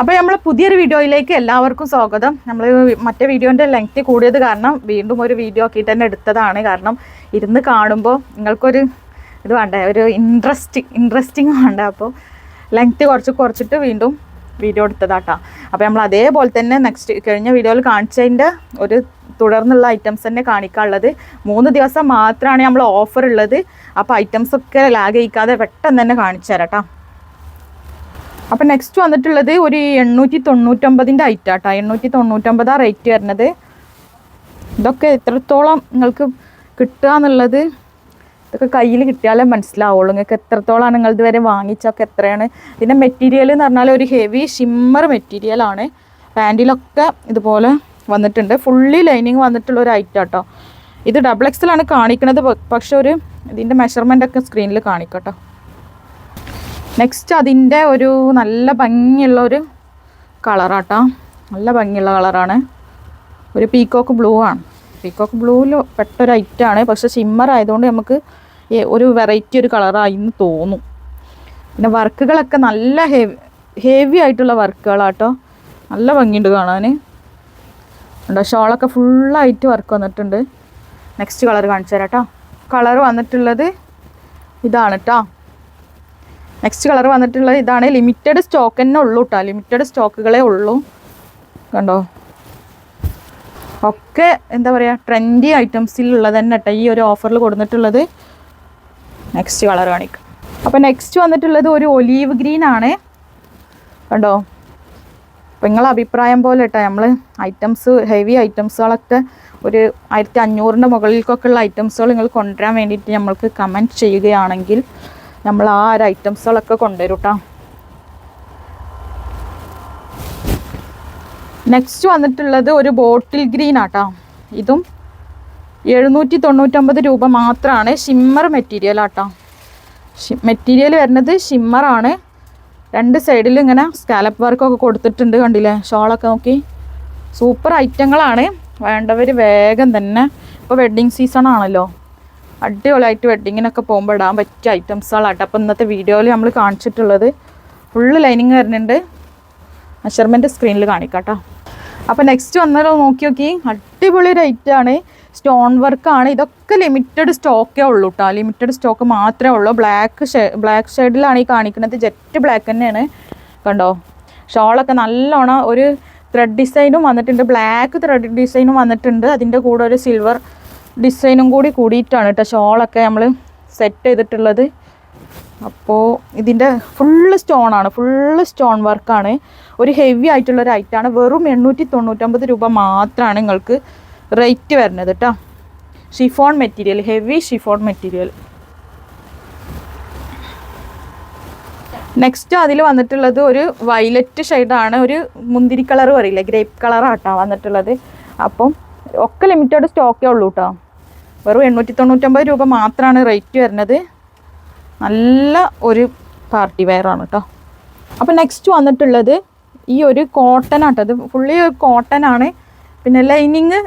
അപ്പോൾ നമ്മൾ പുതിയൊരു വീഡിയോയിലേക്ക് എല്ലാവർക്കും സ്വാഗതം. നമ്മൾ മറ്റേ വീഡിയോൻ്റെ ലെങ്ത് കൂടിയത് കാരണം വീണ്ടും ഒരു വീഡിയോ ആക്കിയിട്ട് തന്നെ എടുത്തതാണ്. കാരണം ഇരുന്ന് കാണുമ്പോൾ നിങ്ങൾക്കൊരു ഇത് വേണ്ടേ, ഒരു ഇൻട്രസ്റ്റിംഗ് വേണ്ട. അപ്പോൾ ലെങ്ത് കുറച്ചിട്ട് വീണ്ടും വീഡിയോ എടുത്തതാട്ടോ. അപ്പോൾ നമ്മൾ അതേപോലെ തന്നെ കഴിഞ്ഞ വീഡിയോയിൽ കാണിച്ചതിൻ്റെ ഒരു തുടർന്നുള്ള ഐറ്റംസ് തന്നെ കാണിക്കാനുള്ളത്. 3 ദിവസം മാത്രമാണ് നമ്മൾ ഓഫർ ഉള്ളത്. അപ്പോൾ ഐറ്റംസൊക്കെ ലാഗ് ചെയ്യിക്കാതെ പെട്ടെന്ന് തന്നെ കാണിച്ചു തരാം കേട്ടോ. അപ്പോൾ നെക്സ്റ്റ് വന്നിട്ടുള്ളത് ഒരു 899 ഐറ്റം കേട്ടോ. 899 റേറ്റ് വരുന്നത്. ഇതൊക്കെ എത്രത്തോളം നിങ്ങൾക്ക് കിട്ടുക എന്നുള്ളത് ഇതൊക്കെ കയ്യിൽ കിട്ടിയാലേ മനസ്സിലാവുള്ളൂ നിങ്ങൾക്ക് എത്രത്തോളമാണ് നിങ്ങൾ ഇതുവരെ വാങ്ങിച്ചൊക്കെ എത്രയാണ്. ഇതിൻ്റെ മെറ്റീരിയൽ എന്ന് പറഞ്ഞാൽ ഒരു ഹെവി ഷിമ്മർ മെറ്റീരിയലാണ്. പാൻറ്റിലൊക്കെ ഇതുപോലെ വന്നിട്ടുണ്ട്. ഫുള്ളി ലൈനിങ് വന്നിട്ടുള്ള ഒരു ഐറ്റം കേട്ടോ. ഇത് XXL ആണ് കാണിക്കുന്നത്, പക്ഷെ ഇതിൻ്റെ മെഷർമെൻ്റ് ഒക്കെ സ്ക്രീനിൽ കാണിക്കട്ടോ. നെക്സ്റ്റ് അതിൻ്റെ ഒരു നല്ല ഭംഗിയുള്ള ഒരു കളറാട്ടോ. നല്ല ഭംഗിയുള്ള കളറാണ്. ഒരു പീക്കോക്ക് ബ്ലൂ ആണ്. പീക്കോക്ക് ബ്ലൂവിൽ പെട്ടൊരു ഐറ്റമാണ്. പക്ഷെ ഷിമ്മർ ആയതുകൊണ്ട് നമുക്ക് ഒരു വെറൈറ്റി ഒരു കളറായിന്ന് തോന്നും. പിന്നെ വർക്കുകളൊക്കെ നല്ല ഹെവി ആയിട്ടുള്ള വർക്കുകളാട്ടോ. നല്ല ഭംഗിയുണ്ട് കാണാൻ. ഉണ്ടോ, ഷോളൊക്കെ ഫുള്ളായിട്ട് വർക്ക് വന്നിട്ടുണ്ട്. നെക്സ്റ്റ് കളർ കാണിച്ചു തരാം കേട്ടോ. കളർ വന്നിട്ടുള്ളത് ഇതാണ് കേട്ടോ. നെക്സ്റ്റ് കളർ വന്നിട്ടുള്ളത് ഇതാണ്. ലിമിറ്റഡ് സ്റ്റോക്ക് തന്നെ ഉള്ളൂ കേട്ടോ. ലിമിറ്റഡ് സ്റ്റോക്കുകളേ ഉള്ളൂ. കണ്ടോ, ഒക്കെ എന്താ പറയുക, ട്രെൻഡി ഐറ്റംസിലുള്ളത് തന്നെ കേട്ടോ ഈ ഒരു ഓഫറിൽ കൊടുത്തിട്ടുള്ളത്. നെക്സ്റ്റ് കളർ കാണിക്കാം. അപ്പോൾ നെക്സ്റ്റ് വന്നിട്ടുള്ളത് ഒരു ഒലീവ് ഗ്രീൻ ആണ്. കണ്ടോ, അപ്പോൾ നിങ്ങളെ അഭിപ്രായം പോലെ കേട്ടോ നമ്മൾ ഐറ്റംസ് ഹെവി ഐറ്റംസുകളൊക്കെ ഒരു 1500 മുകളിലേക്കൊക്കെ ഉള്ള ഐറ്റംസുകൾ നിങ്ങൾ കൊണ്ടുവരാൻ വേണ്ടിയിട്ട് നമ്മൾക്ക് കമൻറ്റ് ചെയ്യുകയാണെങ്കിൽ നമ്മൾ ആ ഒരു ഐറ്റംസുകളൊക്കെ കൊണ്ടുവരും കേട്ടോ. നെക്സ്റ്റ് വന്നിട്ടുള്ളത് ഒരു ബോട്ടിൽ ഗ്രീൻ ആട്ടോ. ഇതും 799 രൂപ മാത്രമാണ്. ഷിമ്മർ മെറ്റീരിയൽ ആട്ടോ. മെറ്റീരിയൽ വരുന്നത് ഷിമ്മറാണ്. 2 സൈഡിൽ ഇങ്ങനെ സ്കാലപ്പ് വർക്കൊക്കെ കൊടുത്തിട്ടുണ്ട്. കണ്ടില്ലേ, ഷോളൊക്കെ നോക്കി. സൂപ്പർ ഐറ്റങ്ങളാണ്. വേണ്ടവർ വേഗം തന്നെ, ഇപ്പോൾ വെഡ്ഡിങ് സീസൺ ആണല്ലോ, അടിപൊളിയായിട്ട് വെഡ്ഡിങ്ങിനൊക്കെ പോകുമ്പോൾ ഇടാൻ പറ്റിയ ഐറ്റംസുകളാട്ടോ. അപ്പോൾ ഇന്നത്തെ വീഡിയോയിൽ നമ്മൾ കാണിച്ചിട്ടുള്ളത് ഫുള്ള് ലൈനിങ് വരുന്നുണ്ട്. മെഷർമെൻറ്റ് സ്ക്രീനിൽ കാണിക്കാം കേട്ടോ. അപ്പോൾ നെക്സ്റ്റ് വന്നാലോ നോക്കി അടിപൊളി ഒരു ഐറ്റമാണ്. സ്റ്റോൺ വർക്കാണ്. ഇതൊക്കെ ലിമിറ്റഡ് സ്റ്റോക്കേ ഉള്ളൂ കേട്ടോ. ലിമിറ്റഡ് സ്റ്റോക്ക് മാത്രമേ ഉള്ളൂ. ബ്ലാക്ക് ഷെയ്ഡിലാണ് ഈ കാണിക്കുന്നത്. ജെറ്റ് ബ്ലാക്ക് തന്നെയാണ്. കണ്ടോ, ഷോളൊക്കെ നല്ലോണം ഒരു ത്രെഡ് ഡിസൈനും വന്നിട്ടുണ്ട്. ബ്ലാക്ക് ത്രെഡ് ഡിസൈനും വന്നിട്ടുണ്ട്. അതിൻ്റെ കൂടെ ഒരു സിൽവർ ഡിസൈനും കൂടിയിട്ടാണ് കേട്ടോ ഷോളൊക്കെ നമ്മൾ സെറ്റ് ചെയ്തിട്ടുള്ളത്. അപ്പോൾ ഇതിൻ്റെ ഫുള്ള് സ്റ്റോണാണ്. ഫുള്ള് സ്റ്റോൺ വർക്കാണ്. ഒരു ഹെവി ആയിട്ടുള്ളൊരു ഐറ്റമാണ്. വെറും 899 രൂപ മാത്രമാണ് നിങ്ങൾക്ക് റേറ്റ് വരുന്നത് കേട്ടോ. Chiffon material, heavy chiffon material. Next അതിൽ വന്നിട്ടുള്ളത് ഒരു വയലറ്റ് ഷെയ്ഡാണ്. ഒരു മുന്തിരി കളർ പറയില്ലേ, ഗ്രേപ്പ് കളറാട്ടോ വന്നിട്ടുള്ളത്. അപ്പം ഒക്കെ ലിമിറ്റഡ് സ്റ്റോക്കേ ഉള്ളൂ കേട്ടോ. വെറും 899 രൂപ മാത്രമാണ് റേറ്റ് വരുന്നത്. നല്ല ഒരു പാർട്ടി വെയറാണ് കേട്ടോ. അപ്പോൾ നെക്സ്റ്റ് വന്നിട്ടുള്ളത് ഈ ഒരു കോട്ടൺ ആട്ടോ. ഇത് ഫുള്ളി കോട്ടൺ ആണ്. പിന്നെ ലൈനിങ്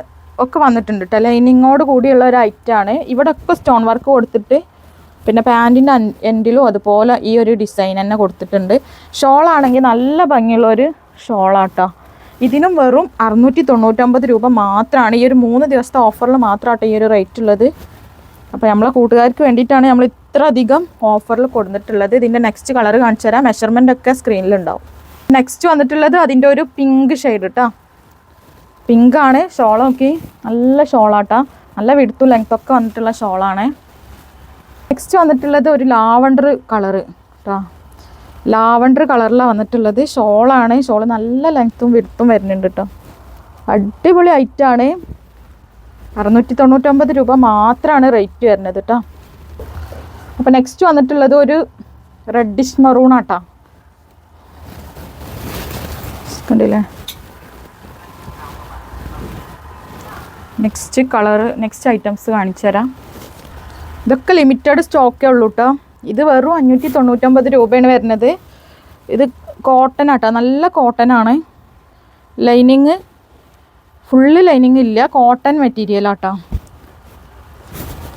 ഒക്കെ വന്നിട്ടുണ്ട് കേട്ടോ. ലൈനിങ്ങോട് കൂടിയുള്ള ഒരു ഐറ്റമാണ്. ഇവിടെ ഒക്കെ സ്റ്റോൺ വർക്ക് കൊടുത്തിട്ട് പിന്നെ പാൻറ്റിൻ്റെ എൻഡിലും അതുപോലെ ഈ ഒരു ഡിസൈൻ തന്നെ കൊടുത്തിട്ടുണ്ട്. ഷോളാണെങ്കിൽ നല്ല ഭംഗിയുള്ളൊരു ഷോളാട്ടോ. ഇതിനും വെറും 699 രൂപ മാത്രമാണ്. ഈ ഒരു 3 ദിവസത്തെ ഓഫറിൽ മാത്രമാട്ടോ ഈ ഒരു റേറ്റ് ഉള്ളത്. അപ്പോൾ നമ്മളെ കൂട്ടുകാർക്ക് വേണ്ടിയിട്ടാണ് നമ്മൾ ഇത്ര അധികം ഓഫറിൽ കൊടുത്തിട്ടുള്ളത്. ഇതിൻ്റെ നെക്സ്റ്റ് കളർ കാണിച്ചു തരാം. മെഷർമെൻ്റ് ഒക്കെ സ്ക്രീനിലുണ്ടാവും. നെക്സ്റ്റ് വന്നിട്ടുള്ളത് അതിൻ്റെ ഒരു പിങ്ക് ഷെയ്ഡ് കേട്ടോ. പിങ്കാണ്. ഷോൾ നോക്കി, നല്ല ഷോളാട്ടോ. നല്ല വിടുത്തും ലെങ്ത്തൊക്കെ വന്നിട്ടുള്ള ഷോളാണ്. നെക്സ്റ്റ് വന്നിട്ടുള്ളത് ഒരു ലാവണ്ടർ കളറ് കേട്ടോ. ലാവണ്ടർ കളറിലാണ് വന്നിട്ടുള്ളത്. ഷോളാണ്. ഷോള് നല്ല ലെങ്ത്തും വിടുത്തും വരുന്നുണ്ട് കേട്ടോ. അടിപൊളി ഐറ്റമാണ്. 699 രൂപ മാത്രമാണ് റേറ്റ് വരുന്നത് കേട്ടോ. അപ്പോൾ നെക്സ്റ്റ് വന്നിട്ടുള്ളത് ഒരു റെഡിഷ് മറൂൺ ആട്ടോ. കണ്ടില്ലേ, നെക്സ്റ്റ് ഐറ്റംസ് കാണിച്ചു തരാം. ഇതൊക്കെ ലിമിറ്റഡ് സ്റ്റോക്കേ ഉള്ളൂ കേട്ടോ. ഇത് വെറും 599 രൂപയാണ് വരുന്നത്. ഇത് കോട്ടൺ ആട്ടോ. നല്ല കോട്ടൺ ആണ്. ലൈനിങ് ഫുള്ള് ലൈനിങ് ഇല്ല, കോട്ടൺ മെറ്റീരിയൽ ആട്ടോ.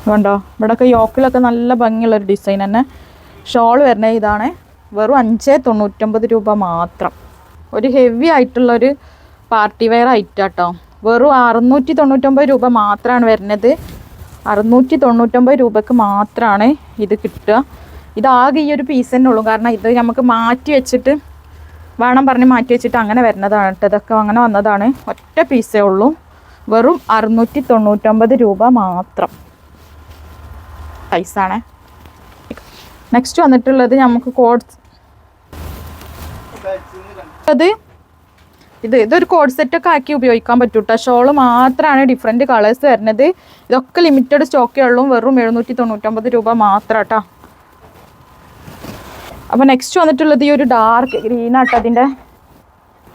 കണ്ടോ, ഇവിടെയൊക്കെ യോക്കിലൊക്കെ നല്ല ഭംഗിയുള്ളൊരു ഡിസൈൻ തന്നെ. ഷോൾ വരുന്നത് ഇതാണ്. വെറും 599 രൂപ മാത്രം. ഒരു ഹെവി ആയിട്ടുള്ളൊരു പാർട്ടി വെയർ ഐറ്റം കേട്ടോ. വെറും 699 രൂപ മാത്രമാണ് വരുന്നത്. 699 രൂപക്ക് മാത്രമാണ് ഇത് കിട്ടുക. ഇതാകെ ഈ ഒരു പീസ് തന്നെ ഉള്ളൂ. കാരണം ഇത് നമുക്ക് മാറ്റി വെച്ചിട്ട് വേണം പറഞ്ഞ് മാറ്റി വെച്ചിട്ട് അങ്ങനെ വരുന്നതാണ് കേട്ടോ. ഇതൊക്കെ അങ്ങനെ വന്നതാണ്. ഒറ്റ പീസേ ഉള്ളൂ. വെറും 699 രൂപ മാത്രം പൈസാണേ. നെക്സ്റ്റ് വന്നിട്ടുള്ളത് നമുക്ക് കോഡ് ഇതൊരു കോഡ് സെറ്റൊക്കെ ആക്കി ഉപയോഗിക്കാൻ പറ്റും കേട്ടോ. ഷോള് മാത്രമാണ് ഡിഫറെൻറ്റ് കളേഴ്സ് വരുന്നത്. ഇതൊക്കെ ലിമിറ്റഡ് സ്റ്റോക്കേ ഉള്ളൂ. വെറും 799 രൂപ മാത്രം കേട്ടോ. അപ്പോൾ നെക്സ്റ്റ് വന്നിട്ടുള്ളത് ഈ ഒരു ഡാർക്ക് ഗ്രീനാട്ടോ. അതിൻ്റെ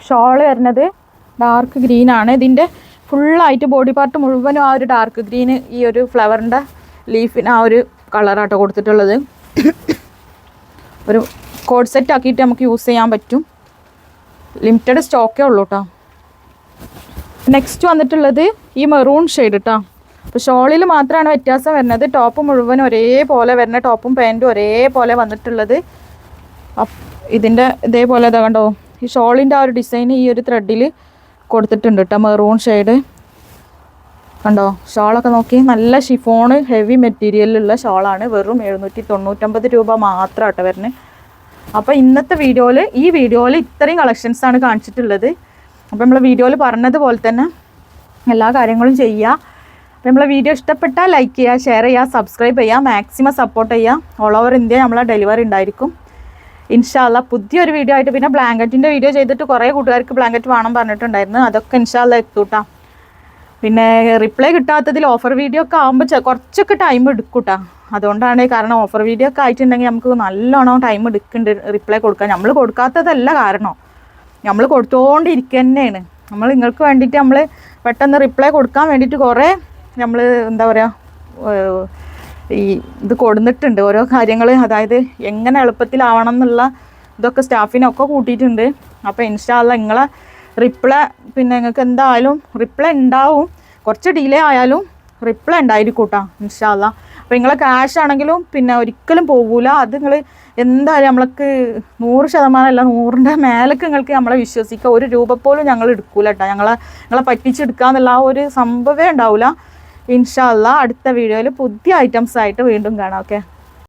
ഷോള് വരുന്നത് ഡാർക്ക് ഗ്രീനാണ്. ഇതിൻ്റെ ഫുള്ളായിട്ട് ബോഡി പാർട്ട് മുഴുവനും ആ ഒരു ഡാർക്ക് ഗ്രീന് ഈ ഒരു ഫ്ലവറിൻ്റെ ലീഫിന് ആ ഒരു കളറാട്ടോ കൊടുത്തിട്ടുള്ളത്. ഒരു കോഡ് സെറ്റ് ആക്കിയിട്ട് നമുക്ക് യൂസ് ചെയ്യാൻ പറ്റും. ലിമിറ്റഡ് സ്റ്റോക്കേ ഉള്ളൂ കേട്ടോ. നെക്സ്റ്റ് വന്നിട്ടുള്ളത് ഈ മെറൂൺ ഷെയ്ഡ് കേട്ടോ. അപ്പോൾ ഷോളിൽ മാത്രമാണ് വ്യത്യാസം വരുന്നത്. ടോപ്പ് മുഴുവനും ഒരേപോലെ വരുന്ന ടോപ്പും പാൻറ്റും ഒരേപോലെ വന്നിട്ടുള്ളത്. ഇതിൻ്റെ ഇതേപോലെ ഇതാ കണ്ടോ, ഈ ഷോളിൻ്റെ ആ ഒരു ഡിസൈൻ ഈ ഒരു ത്രെഡിൽ കൊടുത്തിട്ടുണ്ട് കേട്ടോ. മെറൂൺ ഷെയ്ഡ് കണ്ടോ. ഷോളൊക്കെ നോക്കി നല്ല ഷിഫോണ് ഹെവി മെറ്റീരിയലിലുള്ള ഷോളാണ്. വെറും 799 രൂപ മാത്രം കേട്ടോ വരുന്നത്. അപ്പോൾ ഇന്നത്തെ ഈ വീഡിയോയിൽ ഇത്രയും കളക്ഷൻസാണ് കാണിച്ചിട്ടുള്ളത്. അപ്പോൾ നമ്മൾ വീഡിയോയിൽ പറഞ്ഞതുപോലെ തന്നെ എല്ലാ കാര്യങ്ങളും ചെയ്യുക. അപ്പോൾ നമ്മളെ വീഡിയോ ഇഷ്ടപ്പെട്ടാൽ ലൈക്ക് ചെയ്യുക, ഷെയർ ചെയ്യുക, സബ്സ്ക്രൈബ് ചെയ്യുക, മാക്സിമം സപ്പോർട്ട് ചെയ്യുക. ഓൾ ഓവർ ഇന്ത്യ നമ്മളെ ഡെലിവറി ഉണ്ടായിരിക്കും ഇൻഷാല്ല. പുതിയൊരു വീഡിയോ ആയിട്ട് പിന്നെ ബ്ലാങ്കറ്റിൻ്റെ വീഡിയോ ചെയ്തിട്ട് കുറേ കൂട്ടുകാർക്ക് ബ്ലാങ്കറ്റ് വേണം പറഞ്ഞിട്ടുണ്ടായിരുന്നു. അതൊക്കെ ഇൻഷാല്ല എത്തൂട്ടാ. പിന്നെ റിപ്ലൈ കിട്ടാത്തതിൽ ഓഫർ വീഡിയോ ഒക്കെ ആകുമ്പോൾ കുറച്ചൊക്കെ ടൈം എടുക്കൂട്ടാ. അതുകൊണ്ടാണ്. കാരണം ഓഫർ വീഡിയോ ഒക്കെ ആയിട്ടുണ്ടെങ്കിൽ നമുക്ക് നല്ലോണം ടൈം എടുക്കുന്നുണ്ട് റിപ്ലൈ കൊടുക്കാൻ. നമ്മൾ കൊടുക്കാത്തതല്ല കാരണം, നമ്മൾ കൊടുത്തുകൊണ്ടിരിക്കുക തന്നെയാണ്. നമ്മൾ നിങ്ങൾക്ക് വേണ്ടിയിട്ട് നമ്മൾ പെട്ടെന്ന് റിപ്ലൈ കൊടുക്കാൻ വേണ്ടിയിട്ട് കുറേ നമ്മൾ എന്താ പറയുക ഈ ഇത് കൊടുത്തിട്ടുണ്ട് ഓരോ കാര്യങ്ങൾ. അതായത് എങ്ങനെ എളുപ്പത്തിലാവണം എന്നുള്ള ഇതൊക്കെ സ്റ്റാഫിനൊക്കെ കൂട്ടിയിട്ടുണ്ട്. അപ്പോൾ ഇൻഷാല്ല നിങ്ങളെ റിപ്ലൈ പിന്നെ നിങ്ങൾക്ക് എന്തായാലും റിപ്ലൈ ഉണ്ടാവും. കുറച്ച് ഡിലേ ആയാലും റിപ്ലൈ ഉണ്ടായിരിക്കും കേട്ടോ ഇൻഷാല്ല. അപ്പോൾ നിങ്ങളെ ക്യാഷ് ആണെങ്കിലും പിന്നെ ഒരിക്കലും പോകില്ല. അത് നിങ്ങൾ എന്തായാലും നമ്മൾക്ക് 100% അല്ല 100ൻ്റെ മേലേക്ക് നിങ്ങൾക്ക് നമ്മളെ വിശ്വസിക്കുക. 1 രൂപ പോലും ഞങ്ങൾ എടുക്കൂല കേട്ടോ. നിങ്ങളെ പറ്റിച്ചെടുക്കുക എന്നുള്ള ആ ഒരു സംഭവമേ ഉണ്ടാവില്ല. ഇൻഷാ അല്ലാ അടുത്ത വീഡിയോയിൽ പുതിയ ഐറ്റംസ് ആയിട്ട് വീണ്ടും കാണാം. ഓക്കെ.